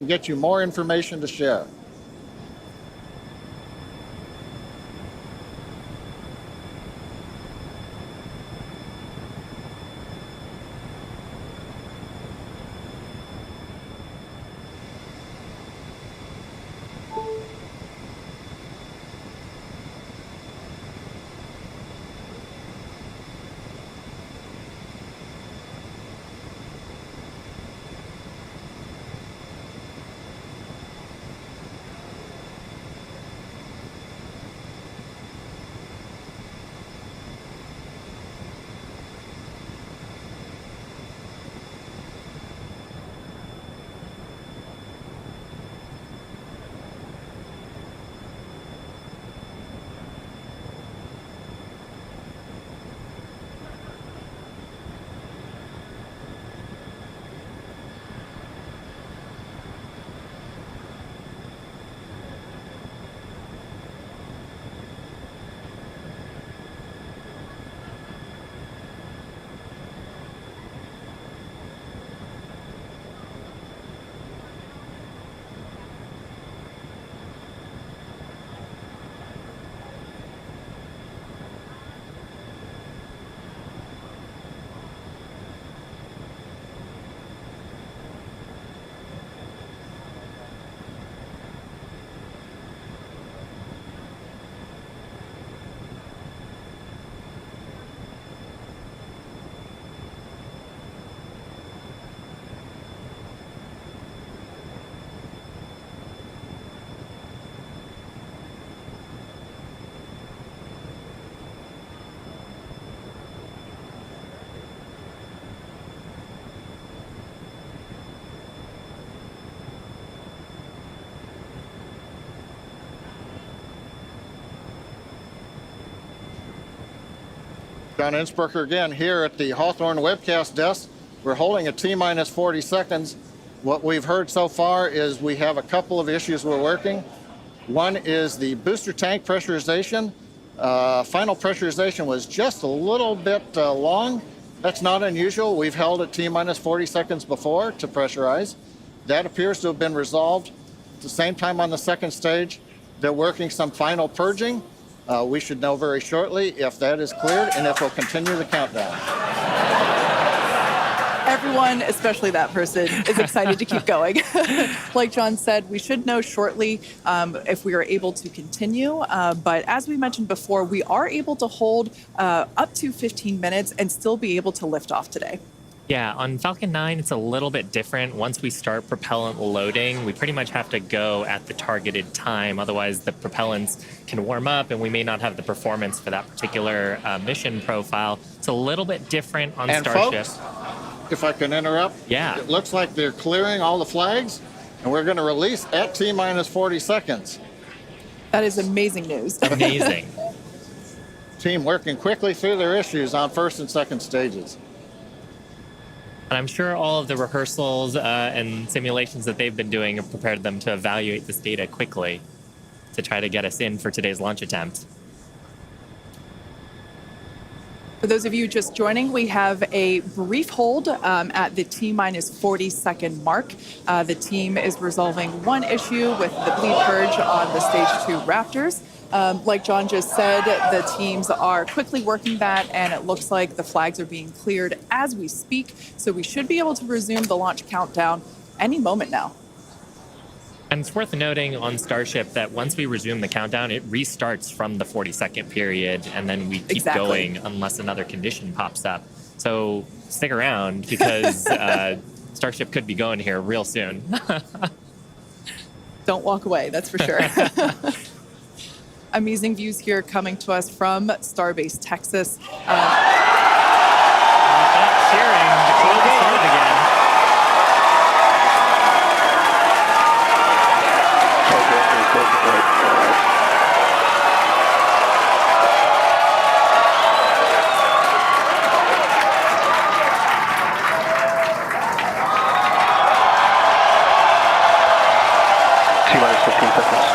get you more information to share. John Innsbrucker again here at the Hawthorne webcast desk. We're holding a T-minus 40 seconds. What we've heard so far is we have a couple of issues we're working. One is the booster tank pressurization. Final pressurization was just a little bit long. That's not unusual. We've held a T-minus 40 seconds before to pressurize. That appears to have been resolved. At the same time on the second stage, they're working some final purging. We should know very shortly if that is cleared and if we'll continue the countdown. Everyone, especially that person, is excited to keep going. Like John said, we should know shortly if we are able to continue. But as we mentioned before, we are able to hold up to 15 minutes and still be able to lift off today. Yeah, on Falcon 9, it's a little bit different. Once we start propellant loading, we pretty much have to go at the targeted time. Otherwise, the propellants can warm up and we may not have the performance for that particular mission profile. It's a little bit different on Starship. Folks, if I can interrupt, yeah, it looks like they're clearing all the flags and we're going to release at T-minus 40 seconds. That is amazing news. Amazing. Team working quickly through their issues on first and second stages. And I'm sure all of the rehearsals and simulations that they've been doing have prepared them to evaluate this data quickly to try to get us in for today's launch attempt. For those of you just joining, we have a brief hold at the T-minus 40 second mark. The team is resolving one issue with the bleed purge on the stage 2 Raptors. Like John just said, the teams are quickly working that, and it looks like the flags are being cleared as we speak. So we should be able to resume the launch countdown any moment now. And it's worth noting on Starship that once we resume the countdown, it restarts from the 40-second period, and then we keep going unless another condition pops up. So stick around because Starship could be going here real soon. Don't walk away, that's for sure. Amazing views here coming to us from Starbase, Texas. Cheering to close the start again. T-minus 15 seconds.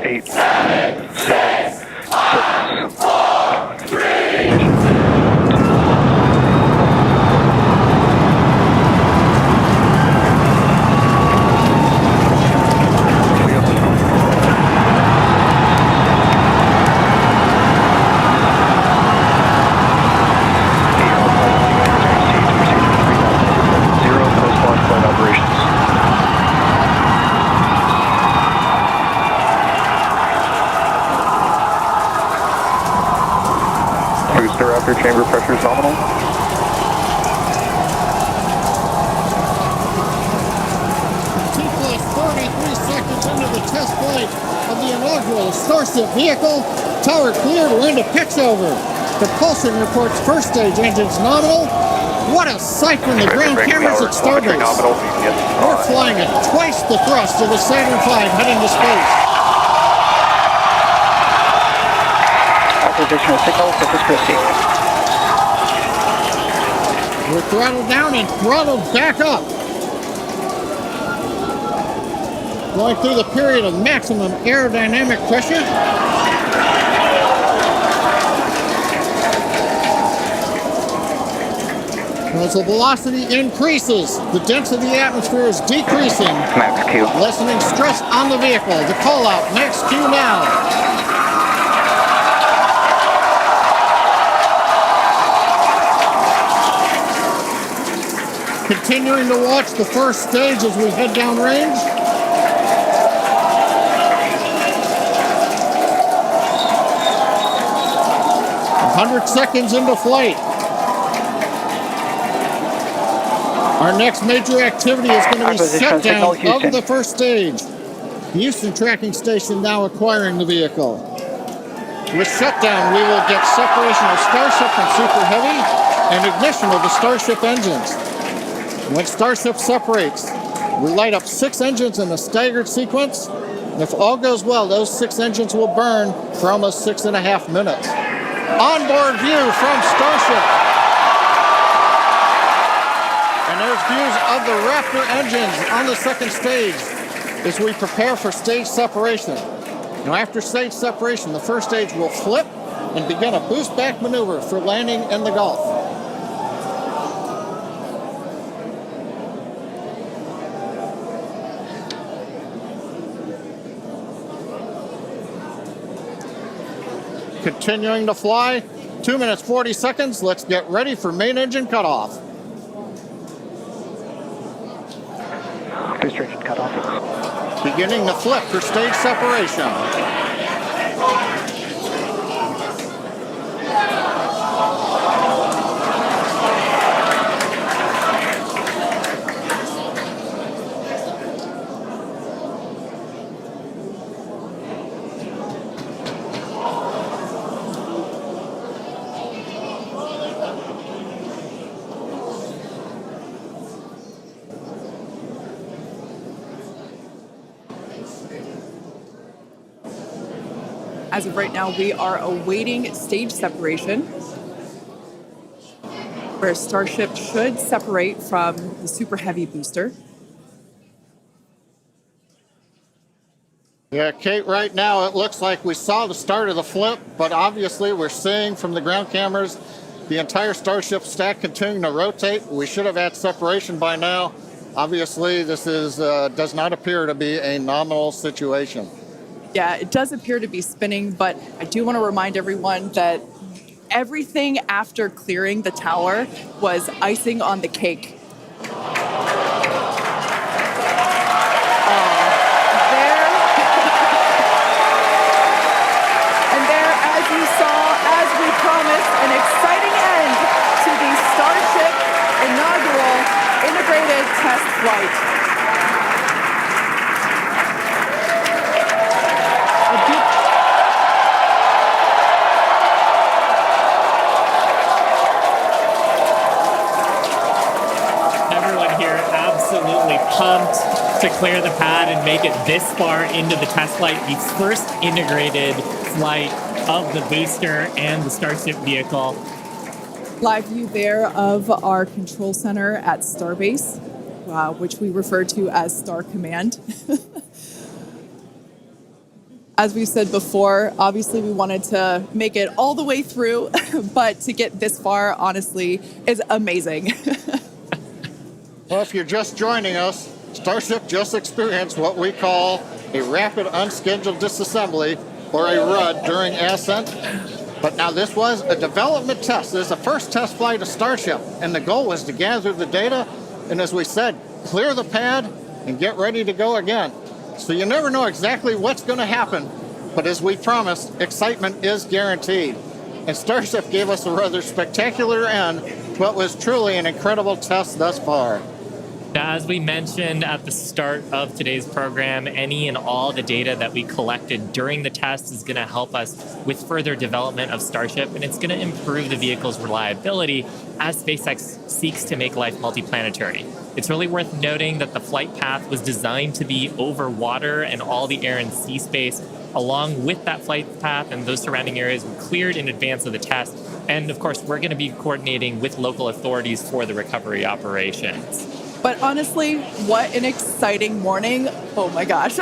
8, 7, 6, 5, 4, 3, 2, 1. Chamber pressure is nominal. T-plus 43 seconds into the test flight of the inaugural Starship vehicle. Tower cleared, we're into pitch over. Propulsion reports first stage engines nominal. What a sight from the ground cameras at Starbase. We're flying at twice the thrust of the Saturn V heading to space. Acquisition of signal, Corpus Christi. We're throttled down and throttled back up. Going through the period of maximum aerodynamic pressure. As the velocity increases, the density of the atmosphere is decreasing, Max Q. lessening stress on the vehicle. The call out, max Q now. Continuing to watch the first stage as we head downrange. A 100 seconds into flight. Our next major activity is going to be shutdown of the first stage. The Houston tracking station now acquiring the vehicle. With shutdown, we will get separation of Starship from Super Heavy and ignition of the Starship engines. When Starship separates, we light up 6 engines in a staggered sequence. And if all goes well, those 6 engines will burn for almost 6.5 minutes. Onboard view from Starship. And there's views of the Raptor engines on the second stage as we prepare for stage separation. Now after stage separation, the first stage will flip and begin a boost back maneuver for landing in the Gulf. Continuing to fly, 2 minutes 40 seconds. Let's get ready for main engine cutoff. Booster engine cutoff. Beginning the flip for stage separation. As of right now, we are awaiting stage separation, where Starship should separate from the Super Heavy booster. Yeah, Kate, right now it looks like we saw the start of the flip, but obviously we're seeing from the ground cameras the entire Starship stack continuing to rotate. We should have had separation by now. Obviously, this is does not appear to be a nominal situation. Yeah, it does appear to be spinning, but I do want to remind everyone that everything after clearing the tower was icing on the cake. As you saw, as we promised, an exciting end to the Starship inaugural integrated test flight. Everyone here absolutely pumped to clear the pad and make it this far into the test flight, the first integrated flight of the booster and the Starship vehicle. Live view there of our control center at Starbase, which we refer to as Star Command. As we said before, obviously we wanted to make it all the way through, but to get this far, honestly, is amazing. Well, if you're just joining us, Starship just experienced what we call a rapid unscheduled disassembly, or a RUD, during ascent. But now this was a development test. This is the first test flight of Starship, and the goal was to gather the data, and as we said, clear the pad and get ready to go again. So you never know exactly what's going to happen, but as we promised, excitement is guaranteed. and Starship gave us a rather spectacular end to what was truly an incredible test thus far. Now, as we mentioned at the start of today's program, any and all the data that we collected during the test is going to help us with further development of Starship, and it's going to improve the vehicle's reliability as SpaceX seeks to make life multiplanetary. It's really worth noting that the flight path was designed to be over water and all the air and sea space. Along with that flight path and those surrounding areas were cleared in advance of the test. And of course, we're going to be coordinating with local authorities for the recovery operations. But honestly, what an exciting morning. Oh my gosh.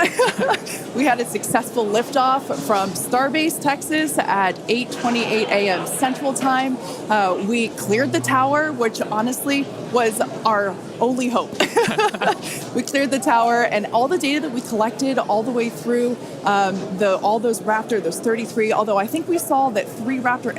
We had a successful liftoff from Starbase, Texas at 8:28 a.m. Central Time. We cleared the tower, which honestly was our only hope. We cleared the tower, and all the data that we collected all the way through all those Raptor, those 33, although I think we saw that 3 Raptor